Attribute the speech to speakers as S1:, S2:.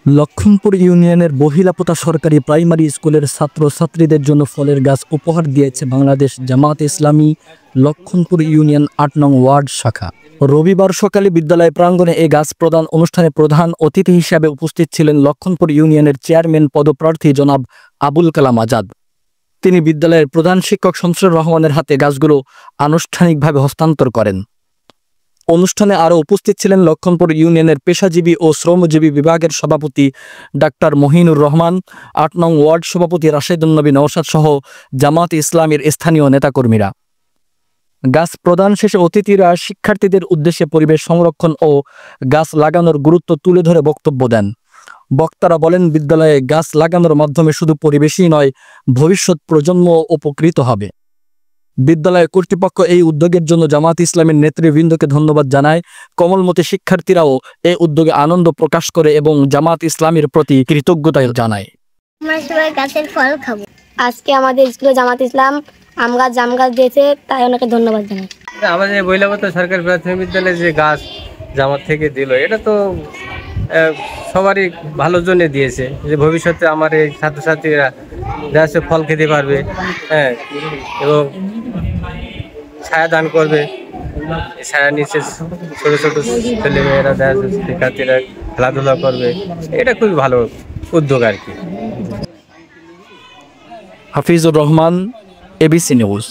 S1: লক্ষণপুর ইউনিয়নের বহিলাপোতা সরকারি প্রাইমারি স্কুলের ছাত্রছাত্রীদের জন্য ফলের গাছ উপহার দিয়েছে বাংলাদেশ জামাত ইসলামী লক্ষণপুর ইউনিয়ন ৮ নং ওয়ার্ড শাখা। রবিবার সকালে বিদ্যালয় প্রাঙ্গণে এ গাছ প্রদান অনুষ্ঠানে প্রধান অতিথি হিসেবে উপস্থিত ছিলেন লক্ষণপুর ইউনিয়নের চেয়ারম্যান পদপ্রার্থী জনাব আবুল কালাম আজাদ। তিনি বিদ্যালয়ের প্রধান শিক্ষক শামসুর রহমানের হাতে গাছগুলো আনুষ্ঠানিকভাবে হস্তান্তর করেন। অনুষ্ঠানে আরও উপস্থিত ছিলেন লক্ষণপুর ইউনিয়নের পেশাজীবী ও শ্রমজীবী বিভাগের সভাপতি ডাক্তার মহিনুর রহমান, ৮ নং ওয়ার্ড সভাপতি রাশেদুন নবী নওশাদ সহ জামাত ইসলামের স্থানীয় নেতাকর্মীরা। গাছ প্রদান শেষে অতিথিরা শিক্ষার্থীদের উদ্দেশ্যে পরিবেশ সংরক্ষণ ও গাছ লাগানোর গুরুত্ব তুলে ধরে বক্তব্য দেন। বক্তারা বলেন, বিদ্যালয়ে গাছ লাগানোর মাধ্যমে শুধু পরিবেশই নয়, ভবিষ্যৎ প্রজন্ম উপকৃত হবে। বিদ্যালয় কর্তৃপক্ষ এই উদ্যোগের জন্য জামাত ইসলামের নেতৃবৃন্দকে ধন্যবাদ জানায়। কমলমতি শিক্ষার্থীরাও এই উদ্যোগে আনন্দ প্রকাশ করে এবং জামাত ইসলামের প্রতি কৃতজ্ঞতা জানায়।
S2: আমরা সবাই গাছের ফল খাবো। আজকে আমাদের স্কুলে জামাত ইসলাম আম গাছ জাম গাছ দিয়েছে, তাই ওনাকে ধন্যবাদ জানাই।
S3: আমাদের বহিলাপোতা সরকারি প্রাথমিক বিদ্যালয়ে যে গাছ জামাত থেকে দিল, এটা তো সবারই ভালোর জন্য দিয়েছে, যে ভবিষ্যতে আমার এই ছাত্রছাত্রীরা গাছে ফল খেতে পারবে, হ্যাঁ, এবং ছায়া দান করবে। ছায়া নিচে ছোট ছোট ছেলেমেয়েরা শিক্ষার্থীরা খেলাধুলা করবে, এটা খুবই ভালো উদ্যোগ আর কি।
S1: Hafizur Rahman, ABC news.